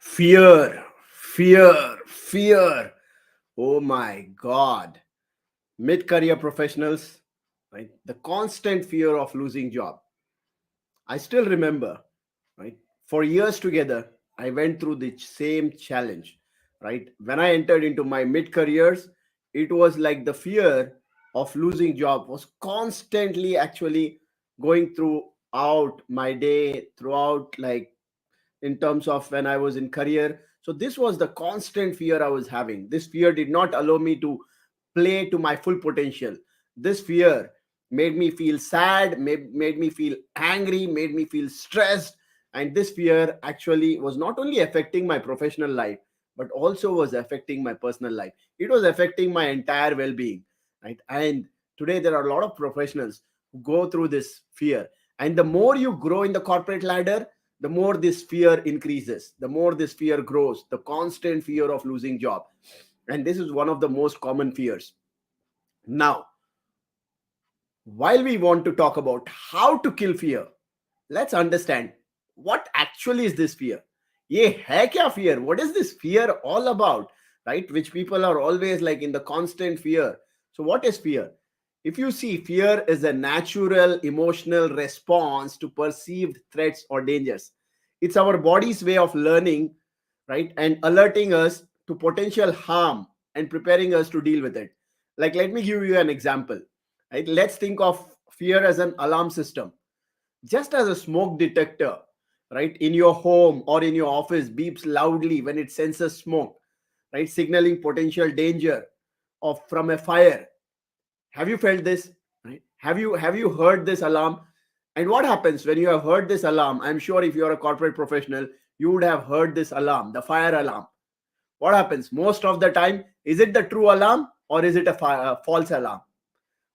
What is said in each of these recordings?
Fear, fear. Oh my God. Mid career professionals, right? The constant fear of losing job. I still remember, right? For years together, I went through the same challenge, right? When I entered into my mid careers, it was like the fear of losing job was constantly actually going throughout my day, throughout like in terms of when I was in career. So this was the constant fear I was having. This fear did not allow me to play to my full potential. This fear made me feel sad, made me feel angry, made me feel stressed. And this fear actually was not only affecting my professional life, but also was affecting my personal life. It was affecting my entire well-being, right? And today there are a lot of professionals who go through this fear. And the more you grow in the corporate ladder, the more this fear increases, the more this fear grows, the constant fear of losing job. And this is one of the most common fears. Now, while we want to talk about how to kill fear, let's understand what actually is this fear. Ye hai kya fear? What is this fear all about? Right? Which people are always like in the constant fear. So, what is fear? If you see, fear is a natural emotional response to perceived threats or dangers. It's our body's way of learning, right? And alerting us to potential harm and preparing us to deal with it. Like, let me give you an example, right? Let's think of fear as an alarm system. Just as a smoke detector, right, in your home or in your office beeps loudly when it senses smoke, right, signaling potential danger of from a fire. Have you felt this? Right? Have you heard this alarm? And what happens when you have heard this alarm? I'm sure if you're a corporate professional, you would have heard this alarm, the fire alarm. What happens most of the time? Is it the true alarm or is it a false alarm?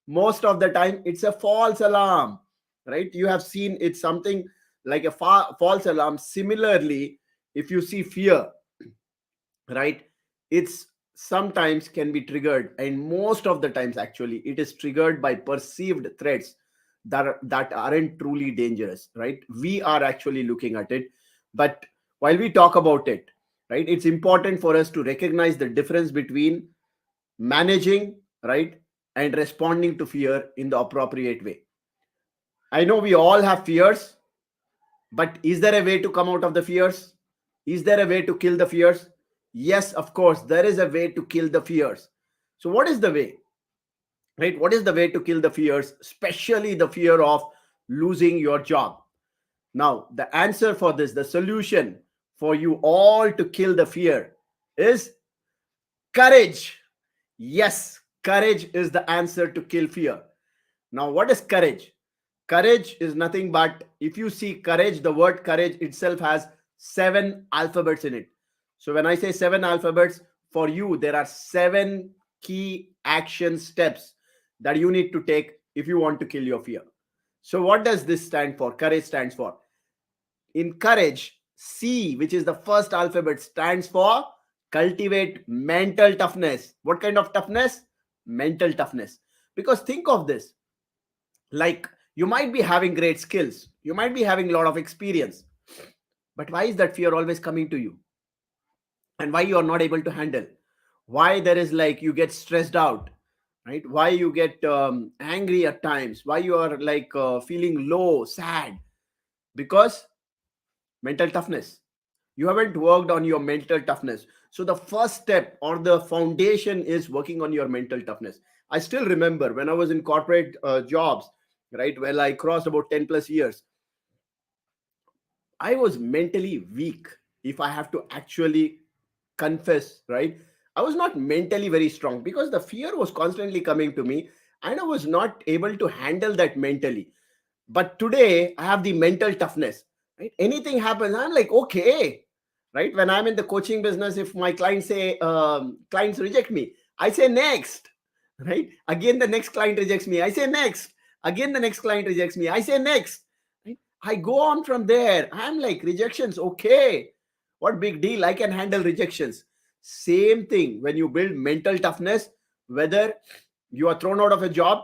Most of the time it's a false alarm, right? You have seen it's something like a false alarm. Similarly, if you see fear, right, it's sometimes can be triggered, and most of the times actually it is triggered by perceived threats that aren't truly dangerous, right? We are actually looking at it. But while we talk about it, right, it's important for us to recognize the difference between managing, right, and responding to fear in the appropriate way. I know we all have fears, but is there a way to come out of the fears? Is there a way to kill the fears? Yes, of course, there is a way to kill the fears. So, what is the way? Right? What is the way to kill the fears, especially the fear of losing your job? Now, the answer for this, the solution for you all to kill the fear is courage. Yes, courage is the answer to kill fear. Now, what is courage? Courage is nothing but, if you see courage, the word courage itself has seven alphabets in it. So, when I say seven alphabets, for you, there are seven key action steps that you need to take if you want to kill your fear. So, what does this stand for? Courage stands for, in courage, C, which is the first alphabet, stands for cultivate mental toughness. What kind of toughness? Mental toughness. Because think of this, like, you might be having great skills, you might be having a lot of experience, but why is that fear always coming to you? And why you are not able to handle? Why there is like you get stressed out, right? Why you get angry at times? Why you are like feeling low, sad? Because mental toughness. You haven't worked on your mental toughness. So the first step or the foundation is working on your mental toughness. I still remember when I was in corporate jobs, right? Well, I crossed about 10 plus years. I was mentally weak, if I have to actually confess, right? I was not mentally very strong because the fear was constantly coming to me and I was not able to handle that mentally. But today I have the mental toughness, right? Anything happens, I'm like, okay, right? When I'm in the coaching business, if my clients say, clients reject me, I say next, right? Again, the next client rejects me, I say next. Again, the next client rejects me, I say next. Right? I go on from there. I'm like, rejections, okay. What big deal? I can handle rejections. Same thing when you build mental toughness, whether you are thrown out of a job,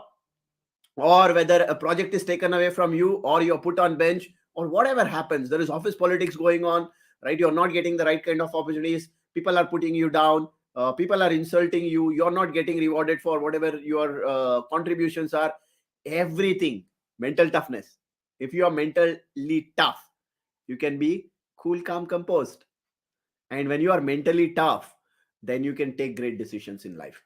or whether a project is taken away from you, or you're put on bench, or whatever happens, there is office politics going on, right? You're not getting the right kind of opportunities. People are putting you down. People are insulting you. You're not getting rewarded for whatever your contributions are. Everything. Mental toughness. If you are mentally tough, you can be cool, calm, composed. And when you are mentally tough, then you can take great decisions in life.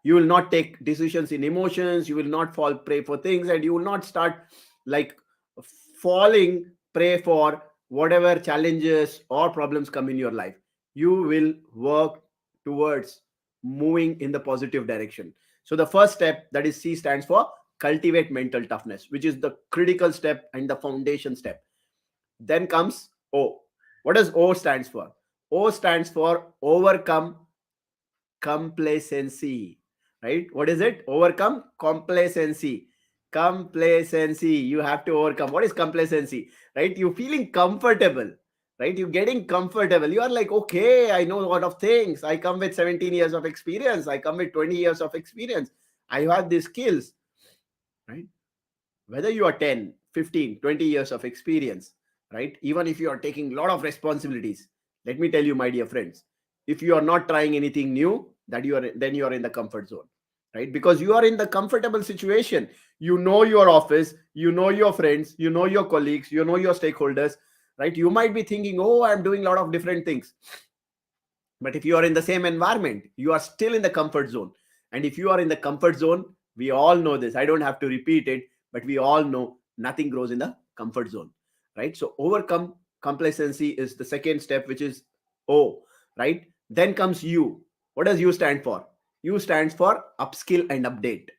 You will not take decisions in emotions. You will not fall prey for things, and you will not start like falling prey for whatever challenges or problems come in your life. You will work towards moving in the positive direction. So the first step, that is C, stands for cultivate mental toughness, which is the critical step and the foundation step. Then comes O. What does O stands for? O stands for overcome complacency. Right? What is it? Overcome complacency. Complacency. You have to overcome. What is complacency? Right? You feeling comfortable. Right? You getting comfortable. You are like, okay, I know a lot of things. I come with 17 years of experience. I come with 20 years of experience. I have these skills. Right? Whether you are 10, 15, 20 years of experience, right? Even if you are taking a lot of responsibilities, let me tell you, my dear friends, if you are not trying anything new, that you are then you are in the comfort zone, right? Because you are in the comfortable situation. You know your office, you know your friends, you know your colleagues, you know your stakeholders, right? You might be thinking, oh, I'm doing a lot of different things. But if you are in the same environment, you are still in the comfort zone. And if you are in the comfort zone, we all know this. I don't have to repeat it, but we all know nothing grows in the comfort zone, right? So overcome complacency is the second step, which is O, right? Then comes U. What does U stand for? U stands for upskill and update.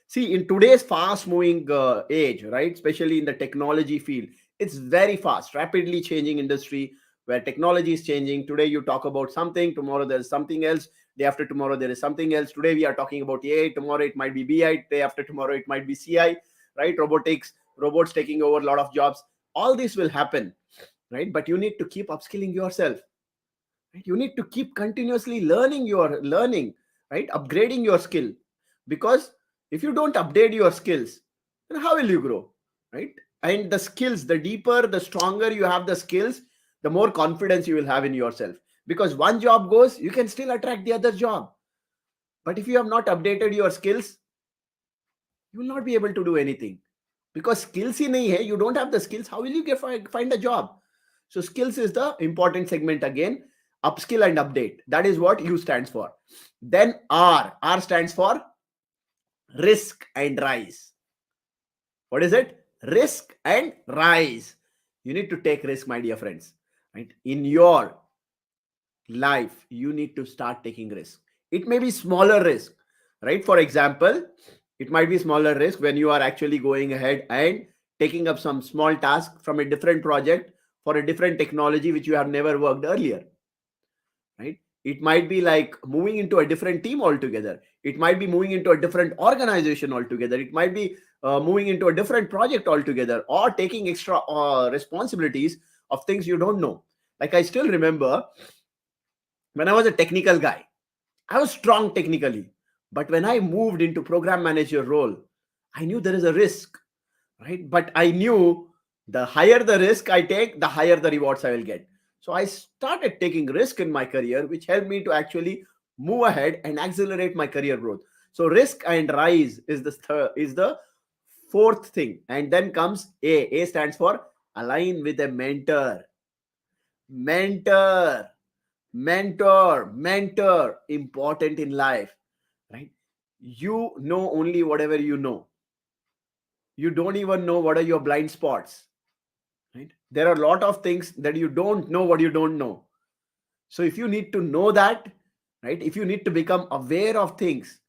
See, in today's fast moving age, right, especially in the technology field, it's very fast, rapidly changing industry where technology is changing. Today you talk about something, tomorrow there's something else, day after tomorrow there is something else. Today we are talking about AI, tomorrow it might be BI, day after tomorrow it might be CI, right? Robotics, robots taking over a lot of jobs. All this will happen, right? But you need to keep upskilling yourself, right? You need to keep continuously learning, right? Upgrading your skill. Because if you don't update your skills, then how will you grow, right? And the skills, the deeper, the stronger you have the skills, the more confidence you will have in yourself. Because one job goes, you can still attract the other job. But if you have not updated your skills, you will not be able to do anything. Because skills ही नहीं है, you don't have the skills, how will you find a job? So skills is the important segment again. Upskill and update, that is what U stands for. Then R stands for risk and rise. What is it? Risk and rise. You need to take risk, my dear friends, right? In your life, you need to start taking risk. It may be smaller risk, right? For example, it might be smaller risk when you are actually going ahead and taking up some small task from a different project for a different technology which you have never worked earlier, right? It might be like moving into a different team altogether. It might be moving into a different organization altogether. It might be moving into a different project altogether, or taking extra responsibilities of things you don't know. Like I still remember when I was a technical guy, I was strong technically. But when I moved into program manager role, I knew there is a risk, right? But I knew the higher the risk I take, the higher the rewards I will get. So I started taking risk in my career, which helped me to actually move ahead and accelerate my career growth. So risk and rise is the fourth thing. And then comes A. A stands for align with a mentor. Mentor, mentor, important in life, right? You know only whatever you know. You don't even know what are your blind spots, right? There are a lot of things that you don't know what you don't know. So if you need to know that, right, if you need to become aware of things,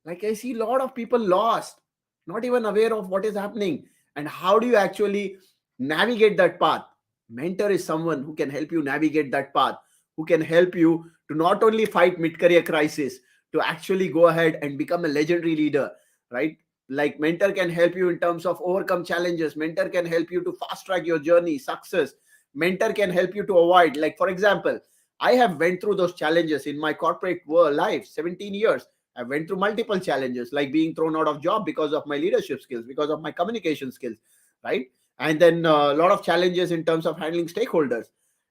like I see a lot of people lost, not even aware of what is happening. And how do you actually navigate that path? Mentor is someone who can help you navigate that path, who can help you to not only fight mid-career crisis, to actually go ahead and become a legendary leader, right? Like mentor can help you in terms of overcome challenges. Mentor can help you to fast track your journey success. Mentor can help you to avoid, like for example, I have went through those challenges in my corporate world life, 17 years. I went through multiple challenges, like being thrown out of job because of my leadership skills, because of my communication skills, right? And then a lot of challenges in terms of handling stakeholders.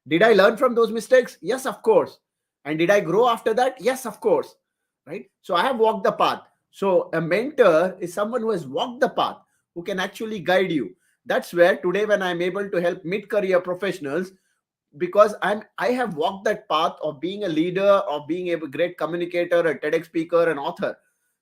Did I learn from those mistakes? Yes, of course. And did I grow after that? Yes, of course. Right? So I have walked the path. So a mentor is someone who has walked the path, who can actually guide you. That's where today, when I'm able to help mid-career professionals, because I have walked that path of being a leader, of being a great communicator, a TEDx speaker, an author.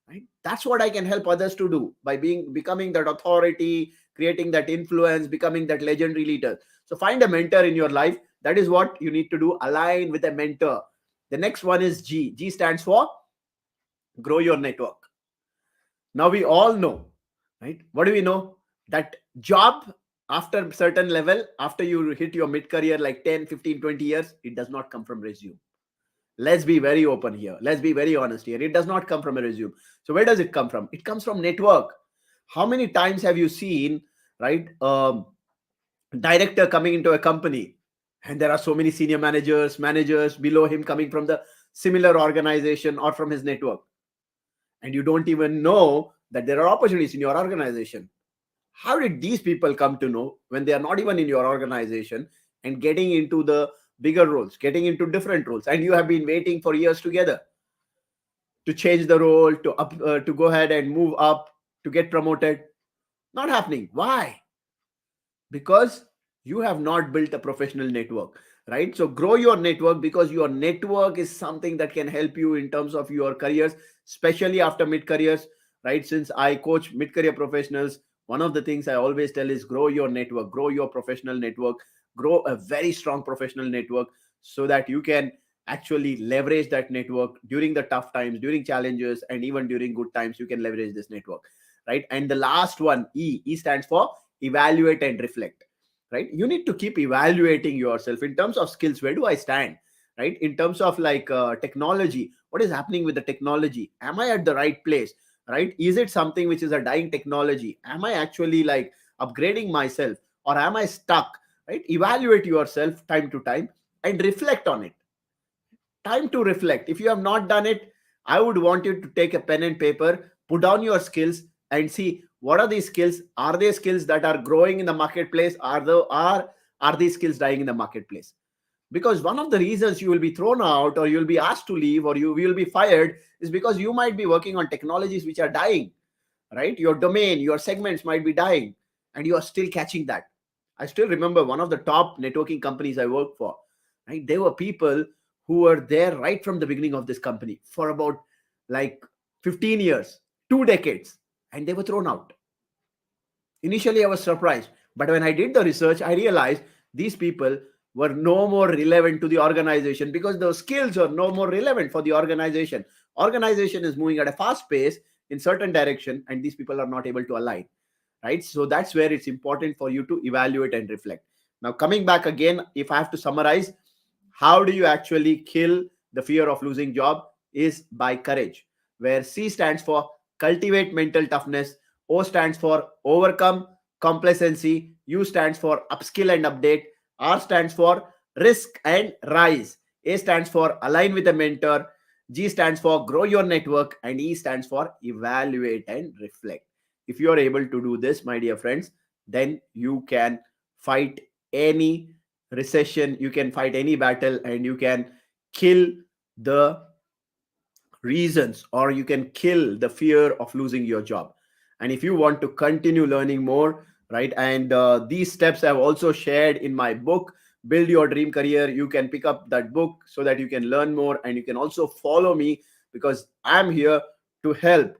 Right? That's what I can help others to do by becoming that authority, creating that influence, becoming that legendary leader. So find a mentor in your life. That is what you need to do. Align with a mentor. The next one is G. G stands for grow your network. Now we all know, right? What do we know? That job, after certain level, after you hit your mid career, like 10, 15, 20 years, it does not come from resume. Let's be very open here. Let's be very honest here. It does not come from a resume. So where does it come from? It comes from network. How many times have you seen, right, director coming into a company, and there are so many senior managers below him coming from the similar organization or from his network, and you don't even know that there are opportunities in your organization. How did these people come to know when they are not even in your organization and getting into the bigger roles, getting into different roles, and you have been waiting for years together to change the role, to go ahead and move up, to get promoted? Not happening. Why? Because you have not built a professional network, right? So grow your network, because your network is something that can help you in terms of your careers, especially after mid careers, right? Since I coach mid career professionals, one of the things I always tell is grow your network, grow your professional network, grow a very strong professional network, so that you can actually leverage that network during the tough times, during challenges, and even during good times. You can leverage this network, right? And the last one, E stands for evaluate and reflect. Right? You need to keep evaluating yourself in terms of skills. Where do I stand? Right? In terms of like technology, what is happening with the technology? Am I at the right place? Right? Is it something which is a dying technology? Am I actually like upgrading myself, or am I stuck? Right? Evaluate yourself time to time and reflect on it. Time to reflect. If you have not done it, I would want you to take a pen and paper, put down your skills, and see what are these skills. Are they skills that are growing in the marketplace? Are these skills dying in the marketplace? Because one of the reasons you will be thrown out, or you'll be asked to leave, or you will be fired, is because you might be working on technologies which are dying. Right? Your domain, your segments might be dying, and you are still catching that. I still remember one of the top networking companies I worked for. Right? There were people who were there right from the beginning of this company for about like 15 years, 2 decades, and they were thrown out. Initially, I was surprised, but when I did the research, I realized these people were no more relevant to the organization, because those skills are no more relevant for the organization. Organization is moving at a fast pace in certain direction, and these people are not able to align. Right? So that's where it's important for you to evaluate and reflect. Now, coming back again, if I have to summarize, how do you actually kill the fear of losing job? Is by courage, where C stands for cultivate mental toughness, O stands for overcome complacency, U stands for upskill and update, R stands for risk and rise, A stands for align with a mentor, G stands for grow your network, and E stands for evaluate and reflect. If you are able to do this, my dear friends, then you can fight any recession, you can fight any battle, and you can kill the reasons, or you can kill the fear of losing your job. And if you want to continue learning more, right, and these steps I've also shared in my book, Build Your Dream Career, you can pick up that book so that you can learn more, and you can also follow me, because I'm here to help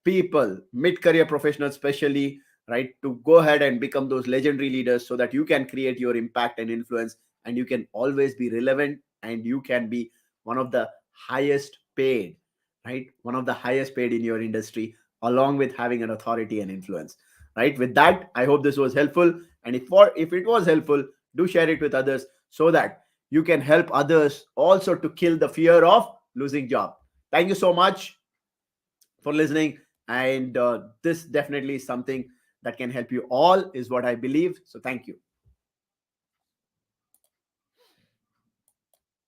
people, mid-career professionals especially, right, to go ahead and become those legendary leaders, so that you can create your impact and influence, and you can always be relevant, and you can be one of the highest paid, right, one of the highest paid in your industry, along with having an authority and influence. Right? With that, I hope this was helpful, and if it was helpful, do share it with others, so that you can help others also to kill the fear of losing job. Thank you so much for listening, and this definitely is something that can help you all, is what I believe. So thank you.